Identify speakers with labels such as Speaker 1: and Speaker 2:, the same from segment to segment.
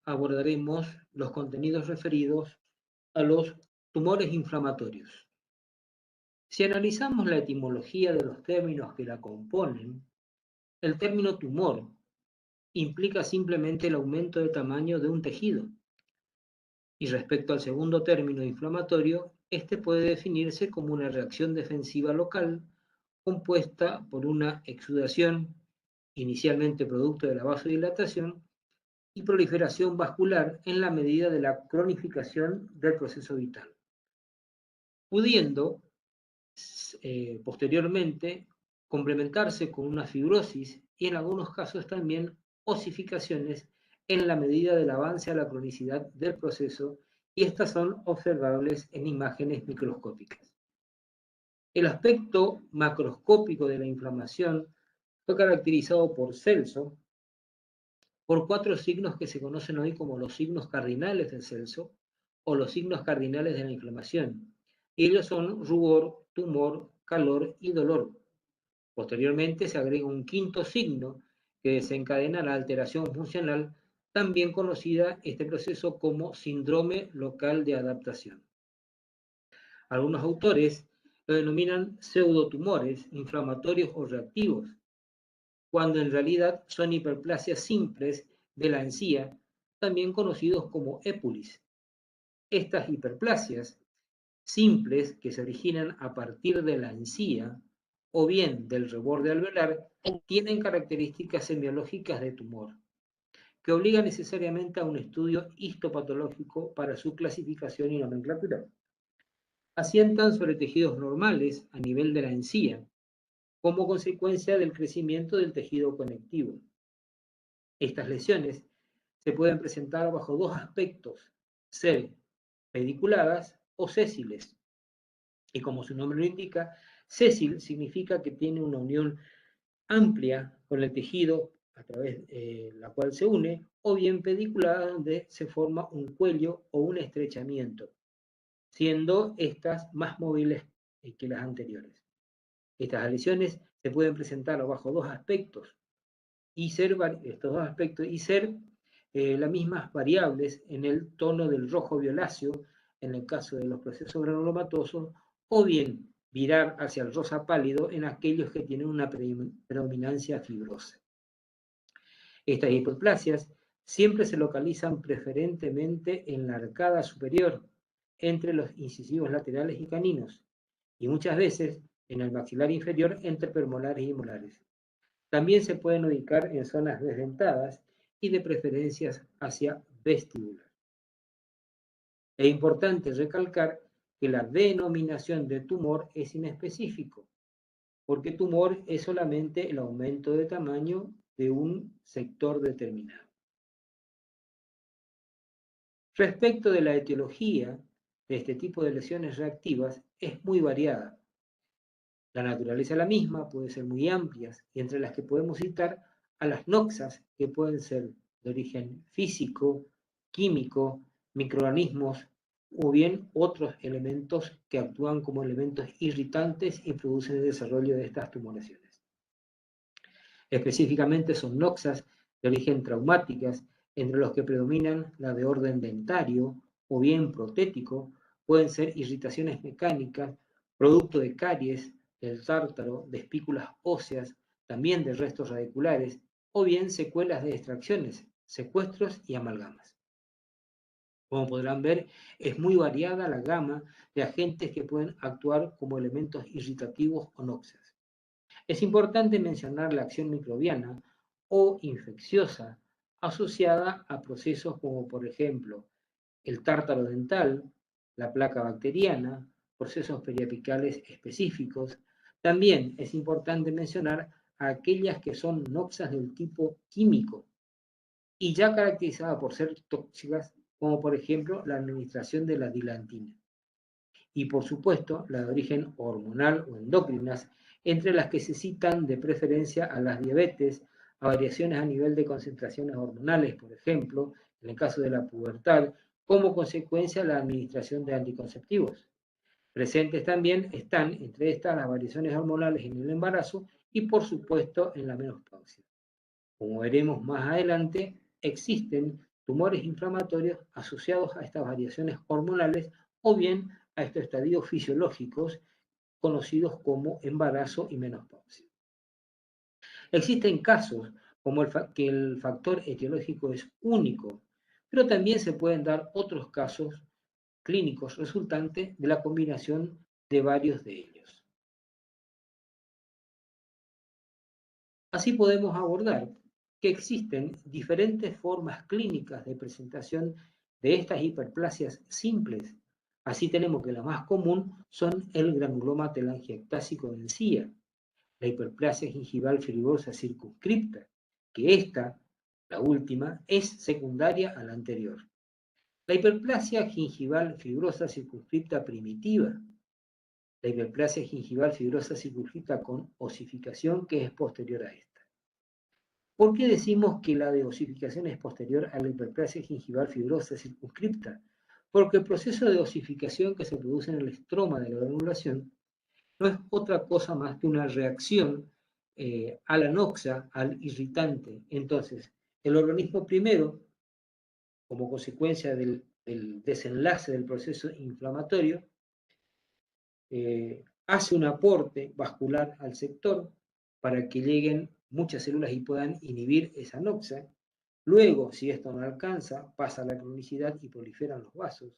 Speaker 1: abordaremos los contenidos referidos a los tumores inflamatorios. Si analizamos la etimología de los términos que la componen, el término tumor implica simplemente el aumento de tamaño de un tejido. Y respecto al segundo término inflamatorio, este puede definirse como una reacción defensiva local compuesta por una exudación, inicialmente producto de la vasodilatación, y proliferación vascular en la medida de la cronificación del proceso vital, pudiendo posteriormente complementarse con una fibrosis y en algunos casos también osificaciones en la medida del avance a la cronicidad del proceso, y estas son observables en imágenes microscópicas. El aspecto macroscópico de la inflamación fue caracterizado por Celso por 4 signos que se conocen hoy como los signos cardinales del Celso o los signos cardinales de la inflamación. Y ellos son rubor, tumor, calor y dolor. Posteriormente se agrega un quinto signo que desencadena la alteración funcional, también conocida este proceso como síndrome local de adaptación. Algunos autores lo denominan pseudotumores inflamatorios o reactivos, cuando en realidad son hiperplasias simples de la encía, también conocidos como épulis. Estas hiperplasias simples que se originan a partir de la encía o bien del reborde alveolar tienen características semiológicas de tumor, que obligan necesariamente a un estudio histopatológico para su clasificación y nomenclatura. Asientan sobre tejidos normales a nivel de la encía, como consecuencia del crecimiento del tejido conectivo. Estas lesiones se pueden presentar bajo 2 aspectos: ser pediculadas o sésiles. Y como su nombre lo indica, sésil significa que tiene una unión amplia con el tejido a través de la cual se une, o bien pediculada, donde se forma un cuello o un estrechamiento, siendo estas más móviles que las anteriores. Estas lesiones se pueden presentar bajo 2 aspectos y ser estos 2 aspectos y ser las mismas variables en el tono del rojo violáceo en el caso de los procesos granulomatosos, o bien virar hacia el rosa pálido en aquellos que tienen una predominancia fibrosa. Estas hiperplasias siempre se localizan preferentemente en la arcada superior, entre los incisivos laterales y caninos, y muchas veces en el maxilar inferior entre premolares y molares. También se pueden ubicar en zonas desdentadas y de preferencias hacia vestíbulas. Es importante recalcar que la denominación de tumor es inespecífico, porque tumor es solamente el aumento de tamaño de un sector determinado. Respecto de la etiología de este tipo de lesiones reactivas, es muy variada. La naturaleza de la misma puede ser muy amplia, y entre las que podemos citar a las noxas, que pueden ser de origen físico, químico, microorganismos, o bien otros elementos que actúan como elementos irritantes y producen el desarrollo de estas tumoraciones. Específicamente son noxas de origen traumáticas, entre los que predominan la de orden dentario o bien protético. Pueden ser irritaciones mecánicas, producto de caries, del tártaro, de espículas óseas, también de restos radiculares, o bien secuelas de extracciones, secuestros y amalgamas. Como podrán ver, es muy variada la gama de agentes que pueden actuar como elementos irritativos o noxas. Es importante mencionar la acción microbiana o infecciosa asociada a procesos como, por ejemplo, el tártaro dental, la placa bacteriana, procesos periapicales específicos. También es importante mencionar a aquellas que son noxas del tipo químico y ya caracterizadas por ser tóxicas, como por ejemplo la administración de la dilantina. Y por supuesto, la de origen hormonal o endocrinas, entre las que se citan de preferencia a las diabetes, a variaciones a nivel de concentraciones hormonales, por ejemplo, en el caso de la pubertad, como consecuencia de la administración de anticonceptivos. Presentes también están, entre estas, las variaciones hormonales en el embarazo y, por supuesto, en la menopausia. Como veremos más adelante, existen tumores inflamatorios asociados a estas variaciones hormonales o bien a estos estadios fisiológicos conocidos como embarazo y menopausia. Existen casos como que el factor etiológico es único, pero también se pueden dar otros casos clínicos resultantes de la combinación de varios de ellos. Así podemos abordar que existen diferentes formas clínicas de presentación de estas hiperplasias simples. Así tenemos que la más común son el granuloma telangiectásico de encía, la hiperplasia gingival fibrosa circunscripta, que esta, la última, es secundaria a la anterior. La hiperplasia gingival fibrosa circunscripta primitiva, la hiperplasia gingival fibrosa circunscripta con osificación, que es posterior a esta. ¿Por qué decimos que la de osificación es posterior a la hiperplasia gingival fibrosa circunscripta? Porque el proceso de osificación que se produce en el estroma de la granulación no es otra cosa más que una reacción a la noxa, al irritante. Entonces, el organismo primero, como consecuencia del desenlace del proceso inflamatorio, hace un aporte vascular al sector para que lleguen muchas células y puedan inhibir esa noxa. Luego, si esto no alcanza, pasa a la cronicidad y proliferan los vasos.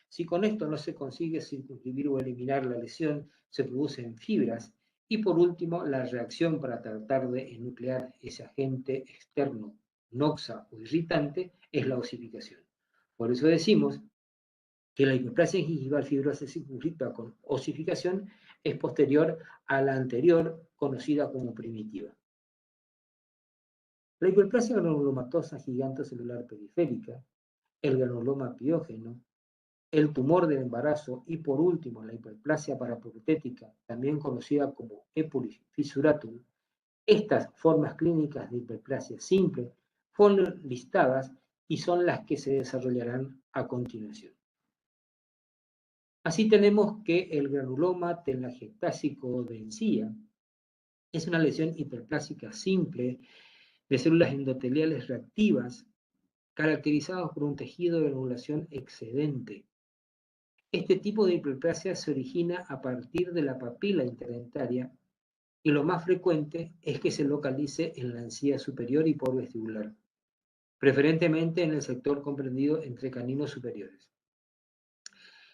Speaker 1: Si con esto no se consigue circunscribir o eliminar la lesión, se producen fibras. Y por último, la reacción para tratar de enuclear ese agente externo, noxa o irritante, es la osificación. Por eso decimos que la hiperplasia gingival fibrosa circunscripta con osificación es posterior a la anterior, conocida como primitiva. La hiperplasia granulomatosa gigantocelular periférica, el granuloma piógeno, el tumor del embarazo y por último la hiperplasia paraprotética, también conocida como Epulis fissuratum, estas formas clínicas de hiperplasia simple fueron listadas y son las que se desarrollarán a continuación. Así tenemos que el granuloma telangiectásico de encía es una lesión hiperplásica simple de células endoteliales reactivas caracterizadas por un tejido de granulación excedente. Este tipo de hiperplasia se origina a partir de la papila interdentaria y lo más frecuente es que se localice en la encía superior y por vestibular, preferentemente en el sector comprendido entre caninos superiores.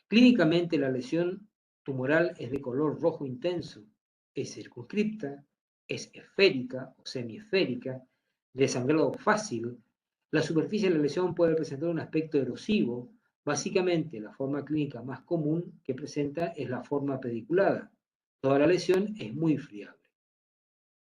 Speaker 1: Clínicamente, la lesión tumoral es de color rojo intenso, es circunscripta, es esférica o semiesférica, de sangrado fácil. La superficie de la lesión puede presentar un aspecto erosivo. Básicamente, la forma clínica más común que presenta es la forma pediculada. Toda la lesión es muy friable.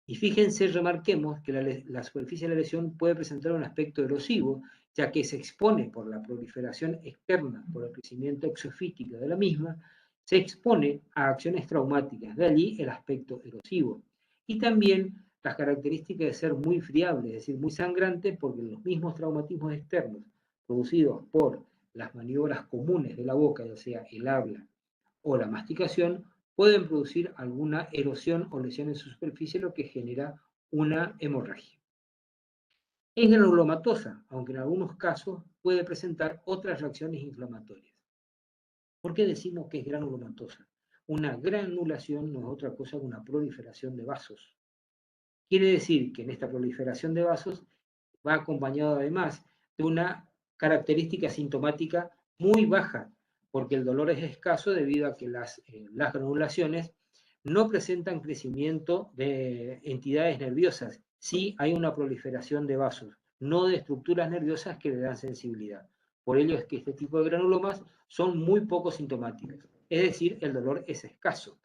Speaker 1: Y fíjense, remarquemos que la superficie de la lesión puede presentar un aspecto erosivo, ya que se expone por la proliferación externa, por el crecimiento exofítico de la misma, se expone a acciones traumáticas, de allí el aspecto erosivo. Y también las características de ser muy friable, es decir, muy sangrante, porque los mismos traumatismos externos producidos por las maniobras comunes de la boca, ya sea el habla o la masticación, pueden producir alguna erosión o lesión en su superficie, lo que genera una hemorragia. Es granulomatosa, aunque en algunos casos puede presentar otras reacciones inflamatorias. ¿Por qué decimos que es granulomatosa? Una granulación no es otra cosa que una proliferación de vasos. Quiere decir que en esta proliferación de vasos va acompañado además de una característica sintomática muy baja, porque el dolor es escaso debido a que las granulaciones no presentan crecimiento de entidades nerviosas. Sí hay una proliferación de vasos, no de estructuras nerviosas que le dan sensibilidad. Por ello es que este tipo de granulomas son muy poco sintomáticas. Es decir, el dolor es escaso.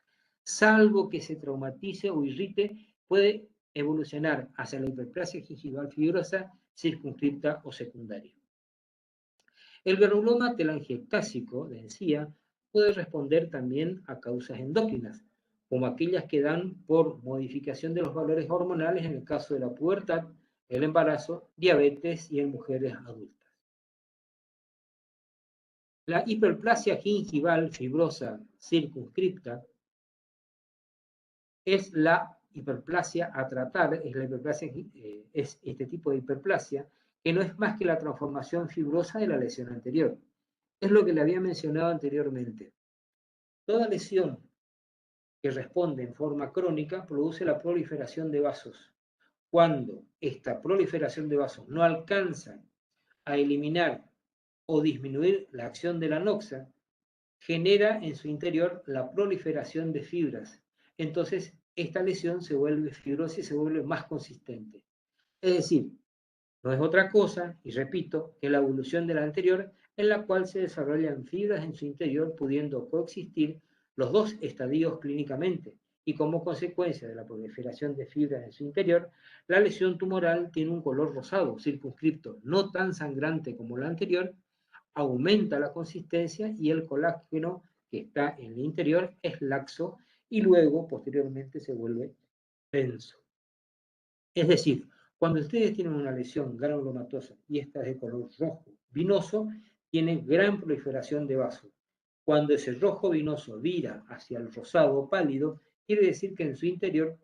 Speaker 1: Salvo que se traumatice o irrite, puede evolucionar hacia la hiperplasia gingival fibrosa circunscripta o secundaria. El granuloma telangiectásico de encía puede responder también a causas endócrinas, como aquellas que dan por modificación de los valores hormonales en el caso de la pubertad, el embarazo, diabetes y en mujeres adultas. La hiperplasia gingival fibrosa circunscripta es la hiperplasia a tratar, es este tipo de hiperplasia que no es más que la transformación fibrosa de la lesión anterior. Es lo que le había mencionado anteriormente. Toda lesión que responde en forma crónica produce la proliferación de vasos. Cuando esta proliferación de vasos no alcanza a eliminar o disminuir la acción de la noxa, genera en su interior la proliferación de fibras. Entonces, esta lesión se vuelve fibrosa y se vuelve más consistente. Es decir, no es otra cosa, y repito, que la evolución de la anterior, en la cual se desarrollan fibras en su interior, pudiendo coexistir los dos estadios clínicamente, y como consecuencia de la proliferación de fibras en su interior, la lesión tumoral tiene un color rosado, circunscripto, no tan sangrante como la anterior, aumenta la consistencia y el colágeno que está en el interior es laxo y luego, posteriormente, se vuelve denso. Es decir, cuando ustedes tienen una lesión granulomatosa y esta es de color rojo vinoso, tiene gran proliferación de vasos. Cuando ese rojo vinoso vira hacia el rosado pálido, quiere decir que en su interior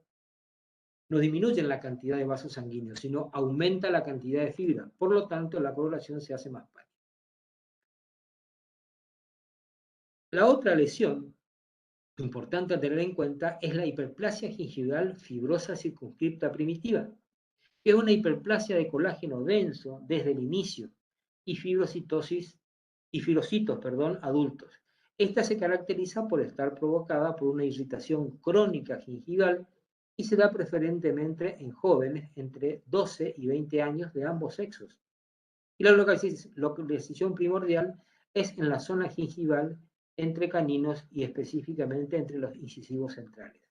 Speaker 1: no disminuyen la cantidad de vasos sanguíneos, sino aumenta la cantidad de fibra. Por lo tanto, la coloración se hace más pálida. La otra lesión importante a tener en cuenta es la hiperplasia gingival fibrosa circunscripta primitiva. Es una hiperplasia de colágeno denso desde el inicio y fibrocitos, adultos. Esta se caracteriza por estar provocada por una irritación crónica gingival y se da preferentemente en jóvenes entre 12 y 20 años de ambos sexos. Y la localización primordial es en la zona gingival entre caninos y específicamente entre los incisivos centrales.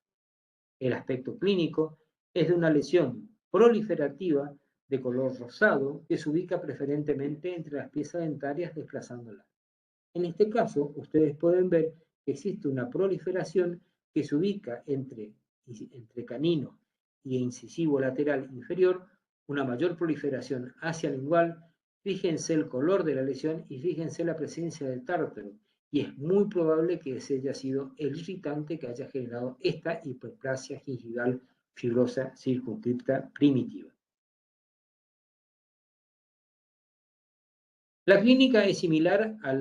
Speaker 1: El aspecto clínico es de una lesión proliferativa de color rosado que se ubica preferentemente entre las piezas dentarias desplazándolas. En este caso, ustedes pueden ver que existe una proliferación que se ubica entre canino y incisivo lateral inferior, una mayor proliferación hacia lingual. Fíjense el color de la lesión y fíjense la presencia del tártaro. Y es muy probable que ese haya sido el irritante que haya generado esta hiperplasia gingival fibrosa circunscripta primitiva. La clínica es similar a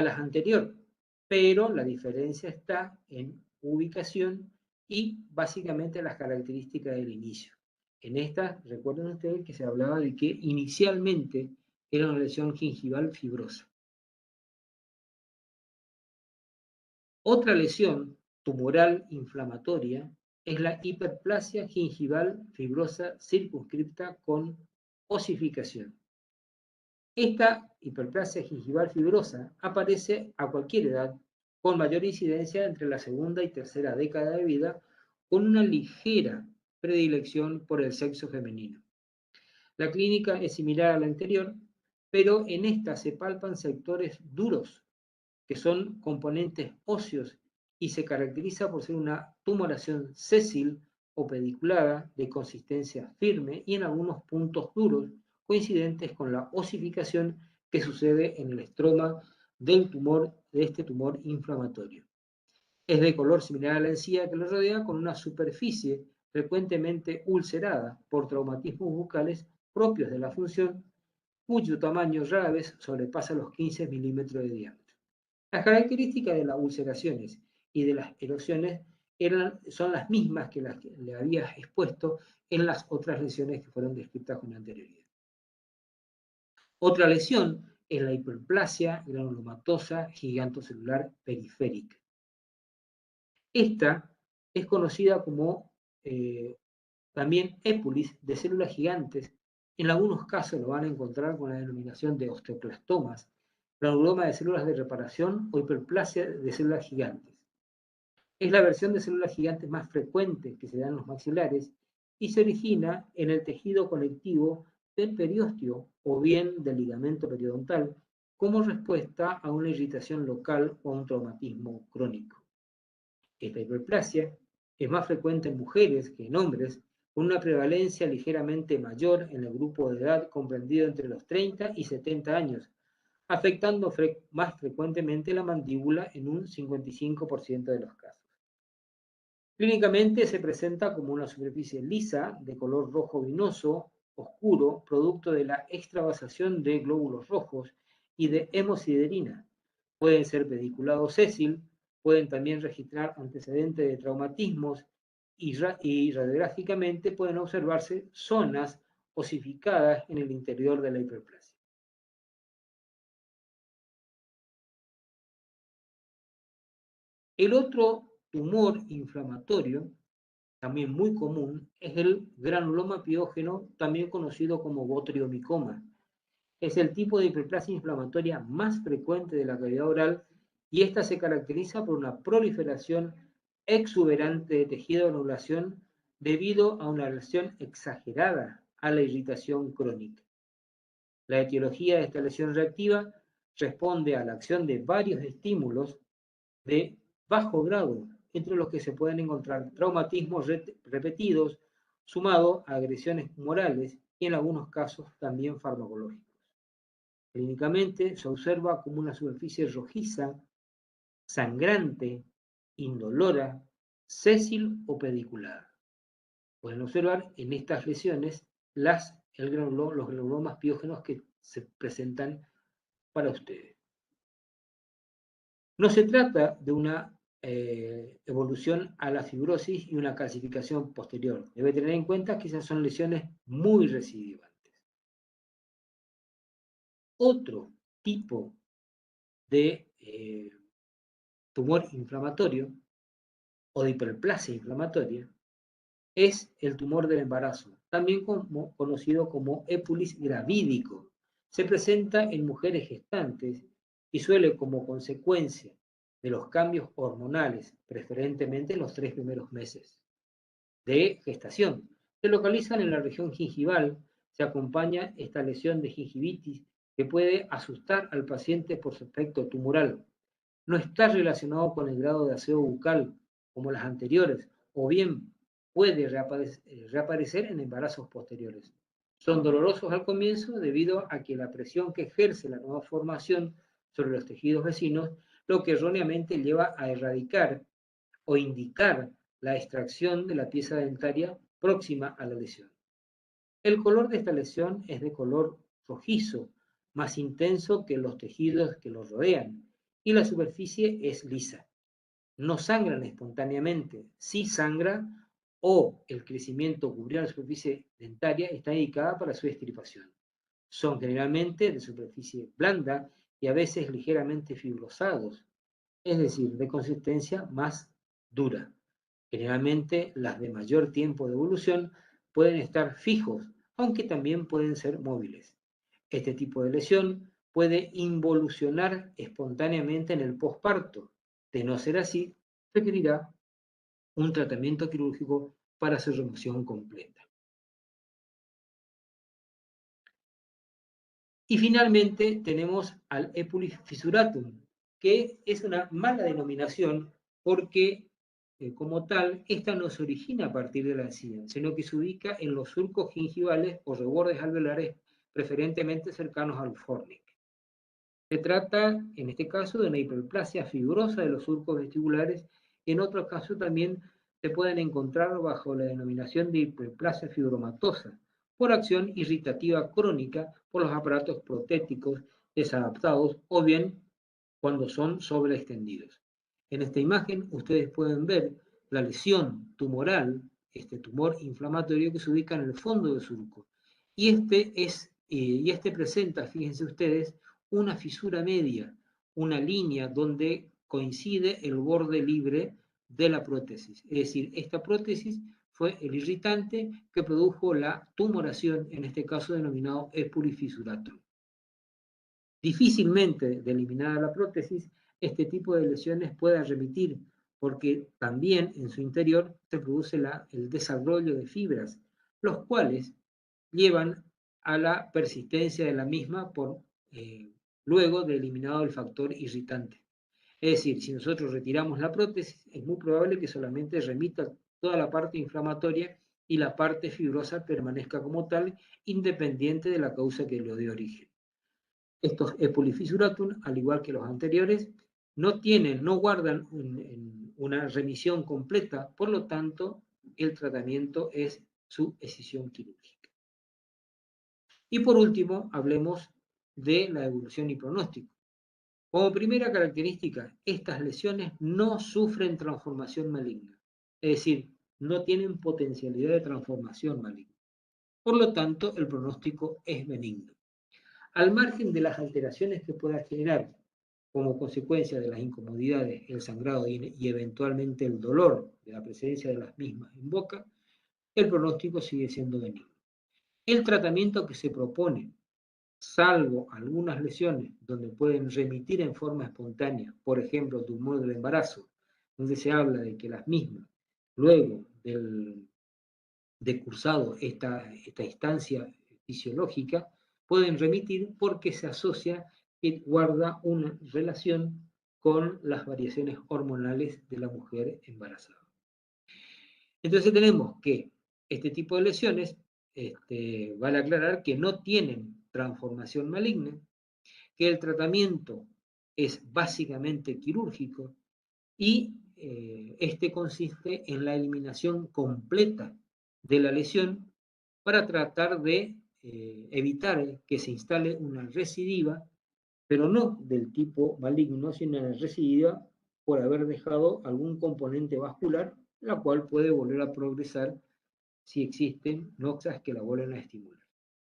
Speaker 1: las anteriores, pero la diferencia está en ubicación y básicamente las características del inicio. En esta, recuerden ustedes que se hablaba de que inicialmente era una lesión gingival fibrosa. Otra lesión tumoral inflamatoria es la hiperplasia gingival fibrosa circunscripta con osificación. Esta hiperplasia gingival fibrosa aparece a cualquier edad, con mayor incidencia entre la segunda y tercera década de vida, con una ligera predilección por el sexo femenino. La clínica es similar a la anterior, pero en esta se palpan sectores duros, que son componentes óseos, y se caracteriza por ser una tumoración sésil o pediculada de consistencia firme y en algunos puntos duros, coincidentes con la osificación que sucede en el estroma del tumor, de este tumor inflamatorio. Es de color similar a la encía que lo rodea, con una superficie frecuentemente ulcerada por traumatismos bucales propios de la función, cuyo tamaño rara vez sobrepasa los 15 milímetros de diámetro. Las características de las ulceraciones y de las erosiones son las mismas que las que le había expuesto en las otras lesiones que fueron descritas con anterioridad. Otra lesión es la hiperplasia granulomatosa gigantocelular periférica. Esta es conocida como también épulis de células gigantes. En algunos casos lo van a encontrar con la denominación de osteoclastomas, granuloma de células de reparación o hiperplasia de células gigantes. Es la versión de células gigantes más frecuente que se da en los maxilares y se origina en el tejido conectivo del periósteo o bien del ligamento periodontal como respuesta a una irritación local o a un traumatismo crónico. Esta hiperplasia es más frecuente en mujeres que en hombres, con una prevalencia ligeramente mayor en el grupo de edad comprendido entre los 30 y 70 años, afectando más frecuentemente la mandíbula en un 55% de los casos. Clínicamente se presenta como una superficie lisa, de color rojo vinoso, oscuro, producto de la extravasación de glóbulos rojos y de hemosiderina. Pueden ser pediculados sésil, pueden también registrar antecedentes de traumatismos y radiográficamente pueden observarse zonas osificadas en el interior de la hiperplasia. El otro tumor inflamatorio, también muy común, es el granuloma piógeno, también conocido como botriomicoma. Es el tipo de hiperplasia inflamatoria más frecuente de la cavidad oral y esta se caracteriza por una proliferación exuberante de tejido de anulación debido a una relación exagerada a la irritación crónica. La etiología de esta lesión reactiva responde a la acción de varios estímulos de bajo grado, entre los que se pueden encontrar traumatismos repetidos, sumado a agresiones morales y en algunos casos también farmacológicos. Clínicamente se observa como una superficie rojiza, sangrante, indolora, sésil o pediculada. Pueden observar en estas lesiones los granulomas piógenos que se presentan para ustedes. No se trata de una evolución a la fibrosis y una calcificación posterior. Debe tener en cuenta que esas son lesiones muy recidivantes. Otro tipo de tumor inflamatorio o de hiperplasia inflamatoria es el tumor del embarazo, también conocido como épulis gravídico. Se presenta en mujeres gestantes y suele, como consecuencia de los cambios hormonales, preferentemente en los 3 primeros meses de gestación, se localizan en la región gingival. Se acompaña esta lesión de gingivitis que puede asustar al paciente por su aspecto tumoral. No está relacionado con el grado de aseo bucal como las anteriores, o bien puede reaparecer en embarazos posteriores. Son dolorosos al comienzo debido a que la presión que ejerce la nueva formación sobre los tejidos vecinos, lo que erróneamente lleva a erradicar o indicar la extracción de la pieza dentaria próxima a la lesión. El color de esta lesión es de color rojizo, más intenso que los tejidos que los rodean, y la superficie es lisa. No sangran espontáneamente, sí sangra o el crecimiento cubriendo la superficie dentaria está indicada para su extirpación. Son generalmente de superficie blanda y a veces ligeramente fibrosados, es decir, de consistencia más dura. Generalmente las de mayor tiempo de evolución pueden estar fijos, aunque también pueden ser móviles. Este tipo de lesión puede involucionar espontáneamente en el posparto. De no ser así, requerirá un tratamiento quirúrgico para su remoción completa. Y finalmente tenemos al Epulis fissuratum, que es una mala denominación porque, como tal, esta no se origina a partir de la encía, sino que se ubica en los surcos gingivales o rebordes alveolares, preferentemente cercanos al fornix. Se trata, en este caso, de una hiperplasia fibrosa de los surcos vestibulares. En otros casos también se pueden encontrar bajo la denominación de hiperplasia fibromatosa, por acción irritativa crónica por los aparatos protéticos desadaptados o bien cuando son sobreextendidos. En esta imagen ustedes pueden ver la lesión tumoral, este tumor inflamatorio que se ubica en el fondo del surco. Y este presenta, fíjense ustedes, una fisura media, una línea donde coincide el borde libre de la prótesis. Es decir, esta prótesis fue el irritante que produjo la tumoración, en este caso denominado Epulis fissuratum. Difícilmente de eliminada la prótesis, este tipo de lesiones pueden remitir, porque también en su interior se produce el desarrollo de fibras, los cuales llevan a la persistencia de la misma luego de eliminado el factor irritante. Es decir, si nosotros retiramos la prótesis, es muy probable que solamente remita toda la parte inflamatoria y la parte fibrosa permanezca como tal, independiente de la causa que lo dio origen. Estos Epulis fissuratum, al igual que los anteriores, no guardan una remisión completa, por lo tanto, el tratamiento es su escisión quirúrgica. Y por último, hablemos de la evolución y pronóstico. Como primera característica, estas lesiones no sufren transformación maligna, es decir, no tienen potencialidad de transformación maligna. Por lo tanto, el pronóstico es benigno. Al margen de las alteraciones que pueda generar como consecuencia de las incomodidades, el sangrado y eventualmente el dolor de la presencia de las mismas en boca, el pronóstico sigue siendo benigno. El tratamiento que se propone, salvo algunas lesiones donde pueden remitir en forma espontánea, por ejemplo, tumor del embarazo, donde se habla de que las mismas, luego de cursado esta instancia fisiológica, pueden remitir porque se asocia y guarda una relación con las variaciones hormonales de la mujer embarazada. Entonces tenemos que este tipo de lesiones, vale aclarar que no tienen transformación maligna, que el tratamiento es básicamente quirúrgico y este consiste en la eliminación completa de la lesión para tratar de evitar que se instale una recidiva, pero no del tipo maligno, sino una recidiva por haber dejado algún componente vascular, la cual puede volver a progresar si existen noxas que la vuelven a estimular.